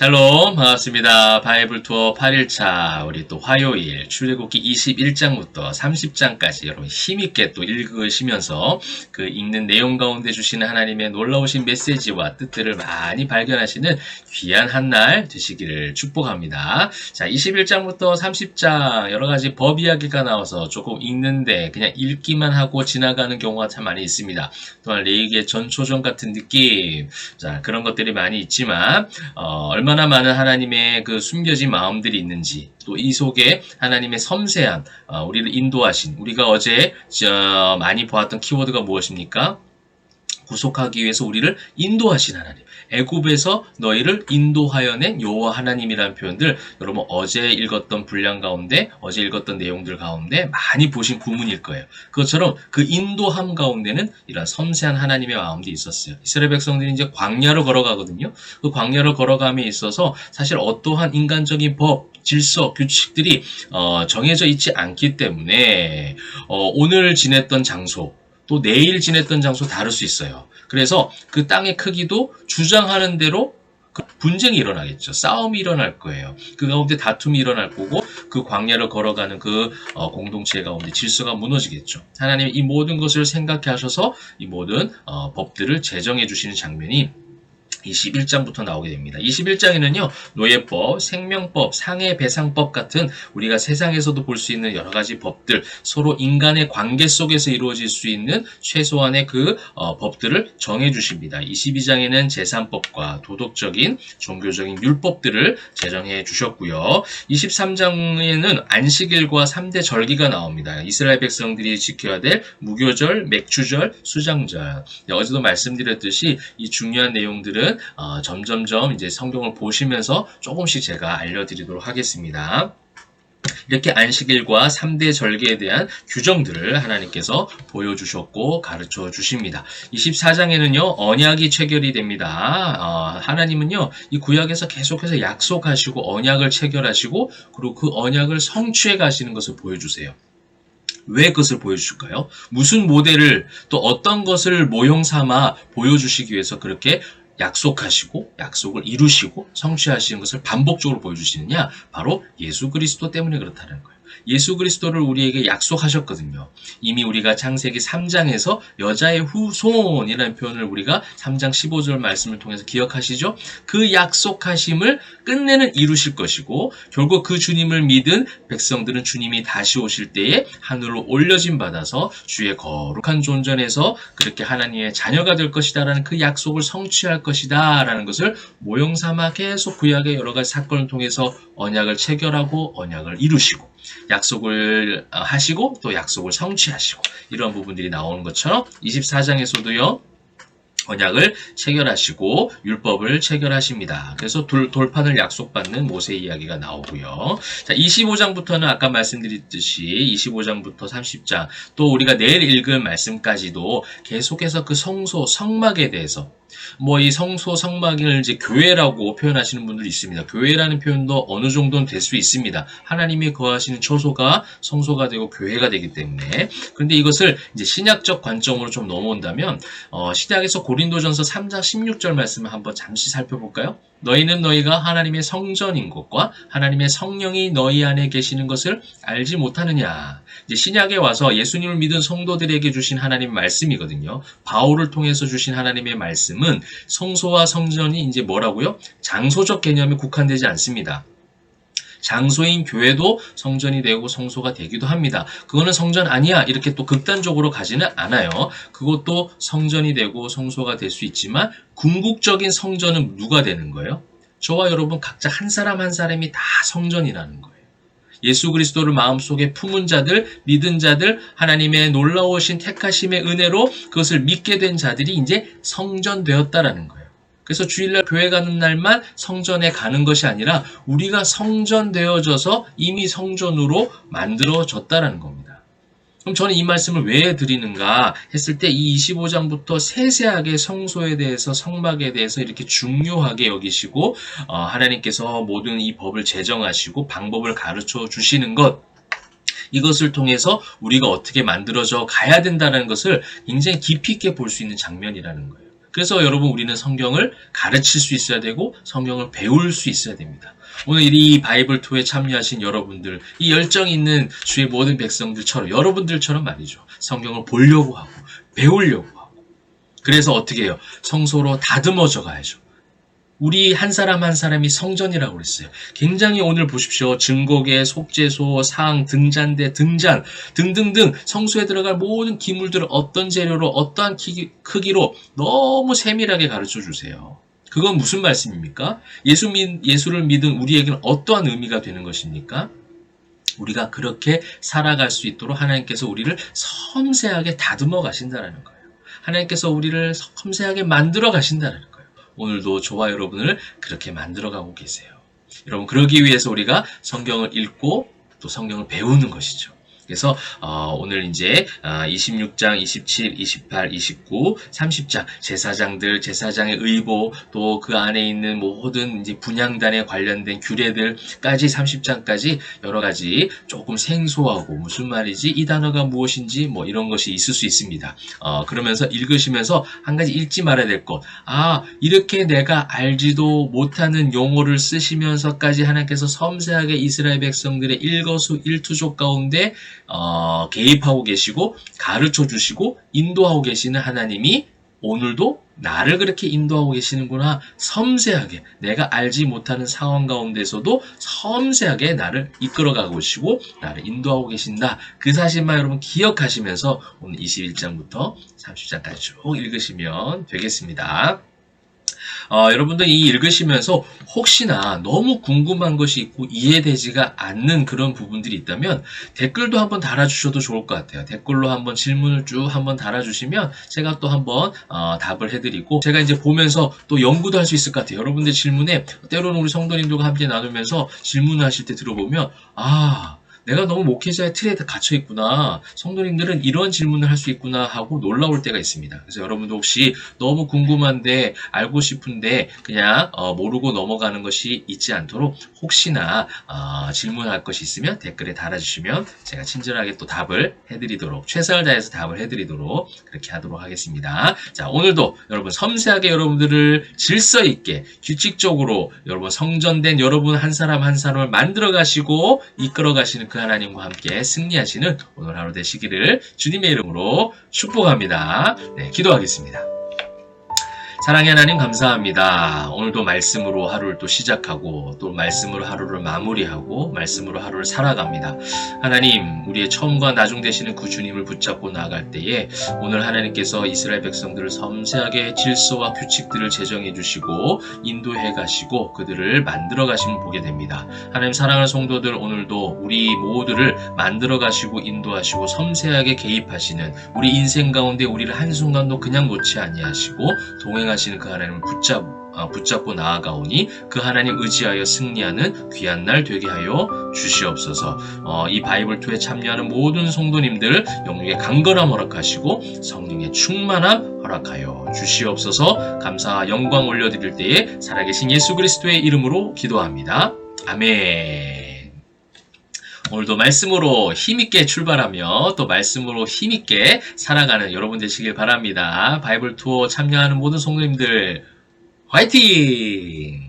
샬롬, 반갑습니다. 바이블 투어 8일차, 우리 또 화요일, 출애굽기 21장부터 30장까지 여러분 힘있게 또 읽으시면서 그 읽는 내용 가운데 주시는 하나님의 놀라우신 메시지와 뜻들을 많이 발견하시는 귀한 한 날 되시기를 축복합니다. 자, 21장부터 30장 여러 가지 법 이야기가 나와서 조금 읽는데 그냥 읽기만 하고 지나가는 경우가 참 많이 있습니다. 또한 레위기의 전초전 같은 느낌, 자, 그런 것들이 많이 있지만, 얼마나 많은 하나님의 그 숨겨진 마음들이 있는지, 또 이 속에 하나님의 섬세한, 우리를 인도하신, 우리가 어제 많이 보았던 키워드가 무엇입니까? 구속하기 위해서 우리를 인도하신 하나님. 애굽에서 너희를 인도하여 낸 여호와 하나님이라는 표현들 여러분 어제 읽었던 분량 가운데 어제 읽었던 내용들 가운데 많이 보신 구문일 거예요. 그것처럼 그 인도함 가운데는 이런 섬세한 하나님의 마음도 있었어요. 이스라엘 백성들이 이제 광야로 걸어가거든요. 그 광야로 걸어감에 있어서 사실 어떠한 인간적인 법, 질서, 규칙들이 정해져 있지 않기 때문에 오늘 지냈던 장소 또 내일 지냈던 장소 다를 수 있어요. 그래서 그 땅의 크기도 주장하는 대로 분쟁이 일어나겠죠. 싸움이 일어날 거예요. 그 가운데 다툼이 일어날 거고 그 광야를 걸어가는 그 공동체 가운데 질서가 무너지겠죠. 하나님이 이 모든 것을 생각해 하셔서 이 모든 법들을 제정해 주시는 장면이 21장부터 나오게 됩니다. 21장에는요, 노예법, 생명법, 상해배상법 같은 우리가 세상에서도 볼 수 있는 여러 가지 법들, 서로 인간의 관계 속에서 이루어질 수 있는 최소한의 그 법들을 정해 주십니다. 22장에는 제산법과 도덕적인, 종교적인 율법들을 제정해 주셨고요. 23장에는 안식일과 3대 절기가 나옵니다. 이스라엘 백성들이 지켜야 될 무교절, 맥주절, 수장절. 어제도 말씀드렸듯이 이 중요한 내용들은 점점점 이제 성경을 보시면서 조금씩 제가 알려드리도록 하겠습니다. 이렇게 안식일과 3대 절기에 대한 규정들을 하나님께서 보여주셨고 가르쳐 주십니다. 24장에는요, 언약이 체결이 됩니다. 하나님은요, 이 구약에서 계속해서 약속하시고 언약을 체결하시고 그리고 그 언약을 성취해 가시는 것을 보여주세요. 왜 그것을 보여주실까요? 무슨 모델을 또 어떤 것을 모형 삼아 보여주시기 위해서 그렇게 약속하시고 약속을 이루시고 성취하시는 것을 반복적으로 보여주시느냐? 바로 예수 그리스도 때문에 그렇다는 거예요. 예수 그리스도를 우리에게 약속하셨거든요. 이미 우리가 창세기 3장에서 여자의 후손이라는 표현을 우리가 3장 15절 말씀을 통해서 기억하시죠? 그 약속하심을 끝내는 이루실 것이고 결국 그 주님을 믿은 백성들은 주님이 다시 오실 때에 하늘로 올려짐 받아서 주의 거룩한 존전에서 그렇게 하나님의 자녀가 될 것이다 라는 그 약속을 성취할 것이다 라는 것을 모형삼아 계속 구약의 여러 가지 사건을 통해서 언약을 체결하고 언약을 이루시고 약속을 하시고 또 약속을 성취하시고 이런 부분들이 나오는 것처럼 24장에서도요. 언약을 체결하시고 율법을 체결하십니다. 그래서 돌판을 약속받는 모세 이야기가 나오고요. 자, 25장부터는 아까 말씀드렸듯이 25장부터 30장 또 우리가 내일 읽을 말씀까지도 계속해서 그 성소, 성막에 대해서 이 성소, 성막을 이제 교회라고 표현하시는 분들이 있습니다. 교회라는 표현도 어느 정도는 될 수 있습니다. 하나님이 거하시는 처소가 성소가 되고 교회가 되기 때문에. 그런데 이것을 이제 신약적 관점으로 좀 넘어온다면, 신약에서 고린도전서 3장 16절 말씀을 한번 잠시 살펴볼까요? 너희는 너희가 하나님의 성전인 것과 하나님의 성령이 너희 안에 계시는 것을 알지 못하느냐. 이제 신약에 와서 예수님을 믿은 성도들에게 주신 하나님의 말씀이거든요. 바울을 통해서 주신 하나님의 말씀은 성소와 성전이 이제 뭐라고요? 장소적 개념에 국한되지 않습니다. 장소인 교회도 성전이 되고 성소가 되기도 합니다. 그거는 성전 아니야 이렇게 또 극단적으로 가지는 않아요. 그것도 성전이 되고 성소가 될 수 있지만 궁극적인 성전은 누가 되는 거예요? 저와 여러분 각자 한 사람 한 사람이 다 성전이라는 거예요. 예수 그리스도를 마음속에 품은 자들, 믿은 자들, 하나님의 놀라우신 택하심의 은혜로 그것을 믿게 된 자들이 이제 성전되었다라는 거예요. 그래서 주일날 교회 가는 날만 성전에 가는 것이 아니라 우리가 성전되어져서 이미 성전으로 만들어졌다라는 겁니다. 그럼 저는 이 말씀을 왜 드리는가 했을 때 이 25장부터 세세하게 성소에 대해서 성막에 대해서 이렇게 중요하게 여기시고 하나님께서 모든 이 법을 제정하시고 방법을 가르쳐 주시는 것 이것을 통해서 우리가 어떻게 만들어져 가야 된다는 것을 굉장히 깊이 있게 볼 수 있는 장면이라는 거예요. 그래서 여러분 우리는 성경을 가르칠 수 있어야 되고 성경을 배울 수 있어야 됩니다. 오늘 이 바이블 투어에 참여하신 여러분들, 이 열정 있는 주의 모든 백성들처럼 여러분들처럼 말이죠. 성경을 보려고 하고 배우려고 하고 그래서 어떻게 해요? 성소로 다듬어져 가야죠. 우리 한 사람 한 사람이 성전이라고 그랬어요. 굉장히 오늘 보십시오. 증거계, 속죄소, 상, 등잔대, 등잔 등등등 성소에 들어갈 모든 기물들을 어떤 재료로 어떠한 크기로 너무 세밀하게 가르쳐 주세요. 그건 무슨 말씀입니까? 예수를 믿은 우리에게는 어떠한 의미가 되는 것입니까? 우리가 그렇게 살아갈 수 있도록 하나님께서 우리를 섬세하게 다듬어 가신다는 거예요. 하나님께서 우리를 섬세하게 만들어 가신다는 거예요. 오늘도 저와 여러분을 그렇게 만들어가고 계세요. 여러분 그러기 위해서 우리가 성경을 읽고 또 성경을 배우는 것이죠. 그래서 오늘 이제 26장, 27, 28, 29, 30장 제사장들, 제사장의 의복 또 그 안에 있는 모든 이제 분향단에 관련된 규례들까지 30장까지 여러 가지 조금 생소하고 무슨 말이지 이 단어가 무엇인지 뭐 이런 것이 있을 수 있습니다. 그러면서 읽으시면서 한 가지 잊지 말아야 될 것. 이렇게 내가 알지도 못하는 용어를 쓰시면서까지 하나님께서 섬세하게 이스라엘 백성들의 일거수일투족 가운데 개입하고 계시고 가르쳐 주시고 인도하고 계시는 하나님이 오늘도 나를 그렇게 인도하고 계시는구나. 섬세하게 내가 알지 못하는 상황 가운데서도 섬세하게 나를 이끌어가고 계시고 나를 인도하고 계신다. 그 사실만 여러분 기억하시면서 오늘 21장부터 30장까지 쭉 읽으시면 되겠습니다. 여러분들 이 읽으시면서 혹시나 너무 궁금한 것이 있고 이해되지가 않는 그런 부분들이 있다면 댓글도 한번 달아주셔도 좋을 것 같아요. 댓글로 한번 질문을 쭉 한번 달아주시면 제가 또 한번 답을 해드리고 제가 이제 보면서 또 연구도 할 수 있을 것 같아요. 여러분들 질문에 때로는 우리 성도님들과 함께 나누면서 질문하실 때 들어보면 내가 너무 목회자의 틀에 갇혀 있구나. 성도님들은 이런 질문을 할 수 있구나 하고 놀라울 때가 있습니다. 그래서 여러분도 혹시 너무 궁금한데 알고 싶은데 그냥 모르고 넘어가는 것이 있지 않도록 혹시나 질문할 것이 있으면 댓글에 달아주시면 제가 친절하게 또 답을 해드리도록 최선을 다해서 답을 해드리도록 그렇게 하도록 하겠습니다. 자, 오늘도 여러분 섬세하게 여러분들을 질서 있게 규칙적으로 여러분 성전된 여러분 한 사람 한 사람을 만들어 가시고 이끌어 가시는 그 하나님과 함께 승리하시는 오늘 하루 되시기를 주님의 이름으로 축복합니다. 네, 기도하겠습니다. 사랑의 하나님 감사합니다. 오늘도 말씀으로 하루를 또 시작하고 또 말씀으로 하루를 마무리하고 말씀으로 하루를 살아갑니다. 하나님 우리의 처음과 나중 되시는 그 주님을 붙잡고 나아갈 때에 오늘 하나님께서 이스라엘 백성들을 섬세하게 질서와 규칙들을 제정해 주시고 인도해 가시고 그들을 만들어 가심을 보게 됩니다. 하나님 사랑하는 성도들 오늘도 우리 모두를 만들어 가시고 인도하시고 섬세하게 개입하시는 우리 인생 가운데 우리를 한순간도 그냥 놓지 아니하시고 동행하시는 그 하나님을 붙잡고 나아가오니 그 하나님 의지하여 승리하는 귀한 날 되게 하여 주시옵소서. 이 바이블 투에 참여하는 모든 성도님들 영육의 강건함 허락하시고 성령의 충만함 허락하여 주시옵소서. 감사와 영광 올려드릴 때에 살아계신 예수 그리스도의 이름으로 기도합니다. 아멘. 오늘도 말씀으로 힘있게 출발하며 또 말씀으로 힘있게 살아가는 여러분 되시길 바랍니다. 바이블 투어 참여하는 모든 성도님들 화이팅!